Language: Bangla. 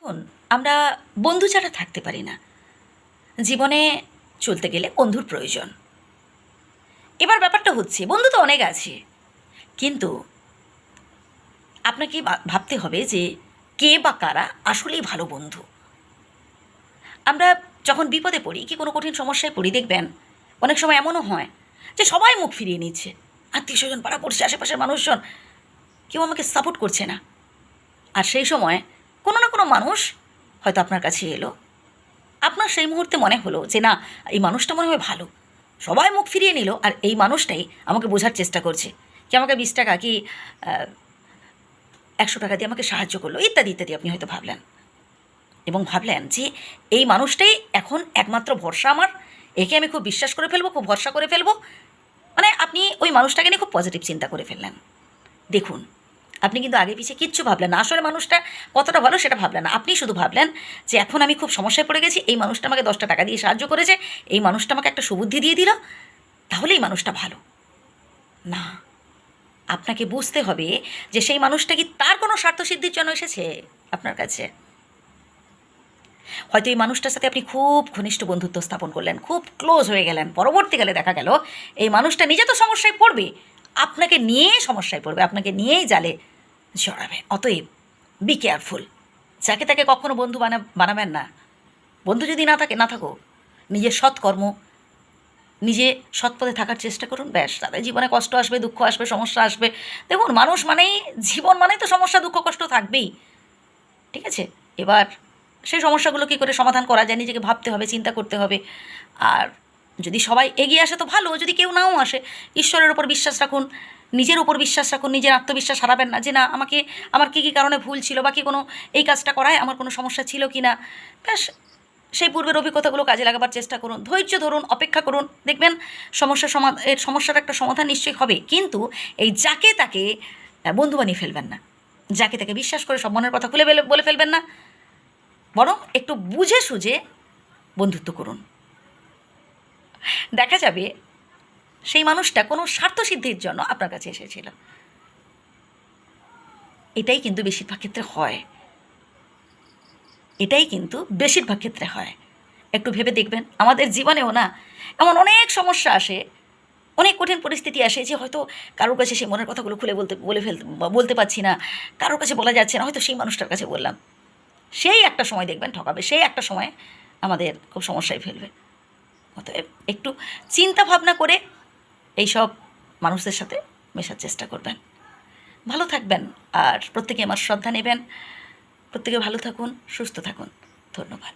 দেখুন, আমরা বন্ধু ছাড়া থাকতে পারি না। জীবনে চলতে গেলে বন্ধুর প্রয়োজন। এবার ব্যাপারটা হচ্ছে বন্ধু তো অনেক আছে, কিন্তু আপনাকে ভাবতে হবে যে কে বা কারা আসলেই ভালো বন্ধু। আমরা যখন বিপদে পড়ি কি কোনো কঠিন সমস্যায় পড়ি, দেখবেন অনেক সময় এমনও হয় যে সবাই মুখ ফিরিয়ে নিচ্ছে, আত্মীয় স্বজন, পাড়া পড়ছে, আশেপাশের মানুষজন কেউ আমাকে সাপোর্ট করছে না। আর সেই সময় কোনো না কোনো মানুষ হয়তো আপনার কাছে এলো, আপনার সেই মুহূর্তে মনে হলো যে না, এই মানুষটা মনে হয় ভালো। সবাই মুখ ফিরিয়ে নিল আর এই মানুষটাই আমাকে বোঝার চেষ্টা করছে, কি আমাকে 20 টাকা কি 100 টাকা দিয়ে আমাকে সাহায্য করলো, ইত্যাদি ইত্যাদি। আপনি হয়তো ভাবলেন এবং ভাবলেন যে এই মানুষটাই এখন একমাত্র ভরসা আমার, একে আমি খুব বিশ্বাস করে ফেলবো, খুব ভরসা করে ফেলবো। মানে আপনি ওই মানুষটাকে নিয়ে খুব পজিটিভ চিন্তা করে ফেললেন। দেখুন, আপনি কিন্তু আগে পিছিয়ে কিচ্ছু ভাবলেন না, আসলে মানুষটা কতটা ভালো সেটা ভাবলেন না। আপনি শুধু ভাবলেন যে এখন আমি খুব সমস্যায় পড়ে গেছি, এই মানুষটা আমাকে 10টা টাকা দিয়ে সাহায্য করেছে, এই মানুষটা আমাকে একটা সুবুদ্ধি দিয়ে দিল, তাহলে এই মানুষটা ভালো। না, আপনাকে বুঝতে হবে যে সেই মানুষটা কি তার কোনো স্বার্থসিদ্ধির জন্য এসেছে আপনার কাছে। হয়তো এই মানুষটার সাথে আপনি খুব ঘনিষ্ঠ বন্ধুত্ব স্থাপন করলেন, খুব ক্লোজ হয়ে গেলেন, পরবর্তীকালে দেখা গেল এই মানুষটা নিজে তো সমস্যায় পড়বে, আপনাকে নিয়ে সমস্যায় পড়বে, আপনাকে নিয়েই জালে জড়াবে। অতএব বি কেয়ারফুল, যাকে তাকে কখনো বন্ধু বানাবেন না। বন্ধু যদি না থাকে, না থাকুক, নিজের সৎকর্ম, নিজে সৎ পথে থাকার চেষ্টা করুন, ব্যাস। তাদের জীবনে কষ্ট আসবে, দুঃখ আসবে, সমস্যা আসবে। দেখুন, মানুষ মানেই, জীবন মানেই তো সমস্যা, দুঃখ, কষ্ট থাকবেই, ঠিক আছে? এবার সেই সমস্যাগুলো কী করে সমাধান করা যায় নিজেকে ভাবতে হবে, চিন্তা করতে হবে। আর যদি সবাই এগিয়ে আসে তো ভালো, যদি কেউ নাও আসে, ঈশ্বরের ওপর বিশ্বাস রাখুন, নিজের ওপর বিশ্বাস রাখুন, নিজের আত্মবিশ্বাস হারাবেন না যে না, আমার কী কী কারণে ভুল ছিল, বা কি কোনো এই কাজটা করায় আমার কোনো সমস্যা ছিল কি না। ব্যাস, সেই পূর্বের অভিজ্ঞতাগুলো কাজে লাগাবার চেষ্টা করুন, ধৈর্য ধরুন, অপেক্ষা করুন, দেখবেন সমস্যার একটা সমাধান নিশ্চয়ই হবে। কিন্তু এই যাকে তাকে বন্ধু বানিয়ে ফেলবেন না, যাকে তাকে বিশ্বাস করে সব মনের কথা খুলে বলে ফেলবেন না, বরং একটু বুঝে সুঝে বন্ধুত্ব করুন। দেখা যাবে সেই মানুষটা কোনো স্বার্থসিদ্ধির জন্য আপনার কাছে এসেছিল। এটাই কিন্তু বেশিরভাগ ক্ষেত্রে হয়, এটাই কিন্তু বেশিরভাগ ক্ষেত্রে হয়। একটু ভেবে দেখবেন, আমাদের জীবনেও না এমন অনেক সমস্যা আসে, অনেক কঠিন পরিস্থিতি আসে যে হয়তো কারোর কাছে সেই মনের কথাগুলো খুলে বলতে পারছি না, কারোর কাছে বলা যাচ্ছে না, হয়তো সেই মানুষটার কাছে বললাম, সেই একটা সময় দেখবেন ঠকাবে, সেই একটা সময় আমাদের খুব সমস্যায় ফেলবে। অতএব একটু চিন্তা ভাবনা করে এইসব মানুষদের সাথে মেশার চেষ্টা করবেন। ভালো থাকবেন, আর প্রত্যেকে আমার শ্রদ্ধা নেবেন। প্রত্যেকে ভালো থাকুন, সুস্থ থাকুন। ধন্যবাদ।